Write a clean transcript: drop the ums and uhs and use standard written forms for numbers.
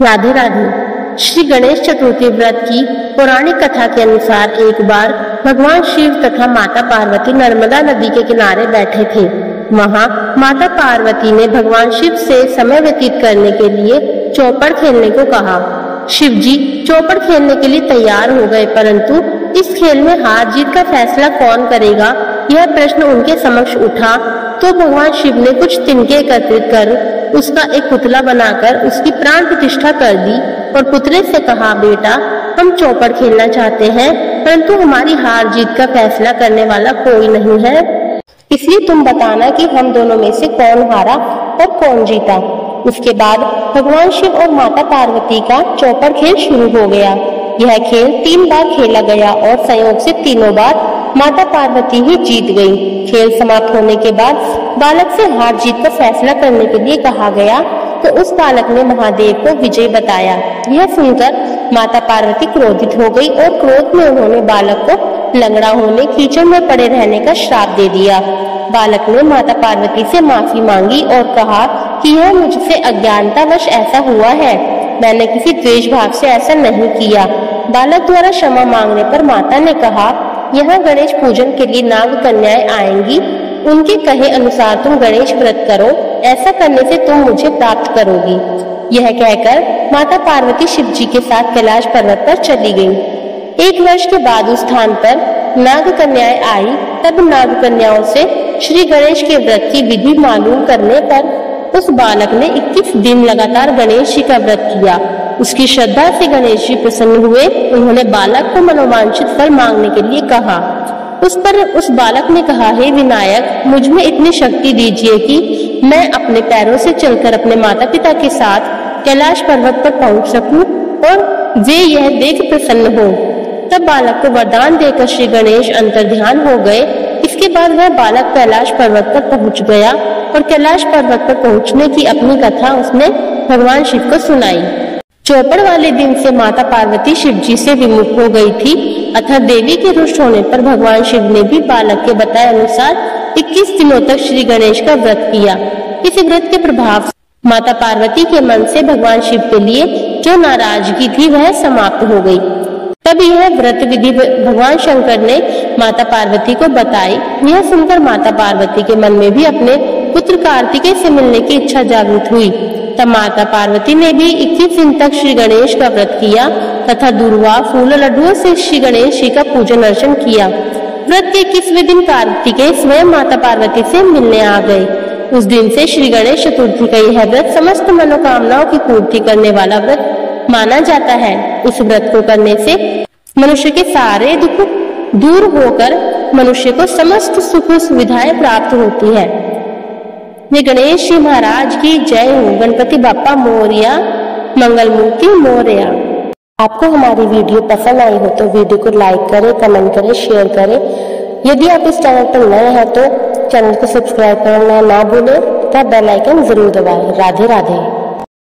राधे राधे। श्री गणेश चतुर्थी व्रत की पौराणिक कथा के अनुसार एक बार भगवान शिव तथा माता पार्वती नर्मदा नदी के किनारे बैठे थे। वहां माता पार्वती ने भगवान शिव से समय व्यतीत करने के लिए चौपड़ खेलने को कहा। शिव जी चौपड़ खेलने के लिए तैयार हो गए, परंतु इस खेल में हार जीत का फैसला कौन करेगा, यह प्रश्न उनके समक्ष उठा। तो भगवान शिव ने कुछ तिनके एकत्रित कर उसका एक पुतला बनाकर उसकी प्राण प्रतिष्ठा कर दी और पुतले से कहा, बेटा हम चौपड़ खेलना चाहते हैं, परंतु हमारी हार जीत का फैसला करने वाला कोई नहीं है, इसलिए तुम बताना कि हम दोनों में से कौन हारा और कौन जीता। उसके बाद भगवान शिव और माता पार्वती का चौपड़ खेल शुरू हो गया। यह खेल 3 बार खेला गया और संयोग से तीनों बार माता पार्वती ही जीत गई। खेल समाप्त होने के बाद बालक से हार जीत का फैसला करने के लिए कहा गया, तो उस बालक ने महादेव को विजय बताया। यह सुनकर माता पार्वती क्रोधित हो गई और क्रोध में उन्होंने बालक को लंगड़ा होने, कीचड़ में पड़े रहने का श्राप दे दिया। बालक ने माता पार्वती से माफी मांगी और कहा कि यह मुझसे अज्ञानतावश ऐसा हुआ है, मैंने किसी द्वेष भाव से ऐसा नहीं किया। बालक द्वारा क्षमा मांगने पर माता ने कहा, यहाँ गणेश पूजन के लिए नाग कन्याएं आएंगी, उनके कहे अनुसार तुम गणेश व्रत करो, ऐसा करने से तुम मुझे प्राप्त करोगी। यह कहकर माता पार्वती शिव जी के साथ कैलाश पर्वत पर चली गई। 1 वर्ष के बाद उस स्थान पर नाग कन्याएं आई। तब नाग कन्याओं से श्री गणेश के व्रत की विधि मालूम करने पर उस बालक ने 21 दिन लगातार गणेश जी का व्रत किया। उसकी श्रद्धा से गणेश जी प्रसन्न हुए। उन्होंने बालक को मनोवांछित फल मांगने के लिए कहा। उस पर उस बालक ने कहा, हे विनायक, मुझ में इतनी शक्ति दीजिए कि मैं अपने पैरों से चलकर अपने माता पिता के साथ कैलाश पर्वत पर पहुंच सकूं और वे यह देख प्रसन्न हो। तब बालक को वरदान देकर श्री गणेश अंतर्ध्यान हो गए। इसके बाद वह बालक कैलाश पर्वत पर पहुंच गया और कैलाश पर्वत पर पहुंचने की अपनी कथा उसने भगवान शिव को सुनाई। चौपड़ वाले दिन से माता पार्वती शिव जी से विमुख हो गई थी, अतः देवी के रुष्ट होने पर भगवान शिव ने भी बालक के बताए अनुसार 21 दिनों तक श्री गणेश का व्रत किया। इस व्रत के प्रभाव से माता पार्वती के मन से भगवान शिव के लिए जो नाराजगी थी वह समाप्त हो गई। तब यह व्रत विधि भगवान शंकर ने माता पार्वती को बताई। यह सुनकर माता पार्वती के मन में भी अपने पुत्र कार्तिकेय से मिलने की इच्छा जागृत हुई। तब माता पार्वती ने भी 21 दिन तक श्री गणेश का व्रत किया तथा दूर्वा, फूल और लड्डुओं से श्री गणेश जी का पूजन अर्चन किया। व्रत के 21वें दिन कार्तिकेय स्वयं माता पार्वती से मिलने आ गए। उस दिन से श्री गणेश चतुर्थी का यह व्रत समस्त मनोकामनाओं की पूर्ति करने वाला व्रत माना जाता है। इस व्रत को करने से मनुष्य के सारे दुख दूर होकर मनुष्य को समस्त सुख सुविधाएं प्राप्त होती है। ये गणेश जी महाराज की जय हो। गणपति बाप्पा मोरया, मंगल मूर्ति मोरया। आपको हमारी वीडियो पसंद आई हो तो वीडियो को लाइक करें, कमेंट करें, शेयर करें। यदि आप इस चैनल पर नए हैं तो चैनल को सब्सक्राइब करना ना भूलें तथा बेल आइकन जरूर दबाएं। राधे राधे।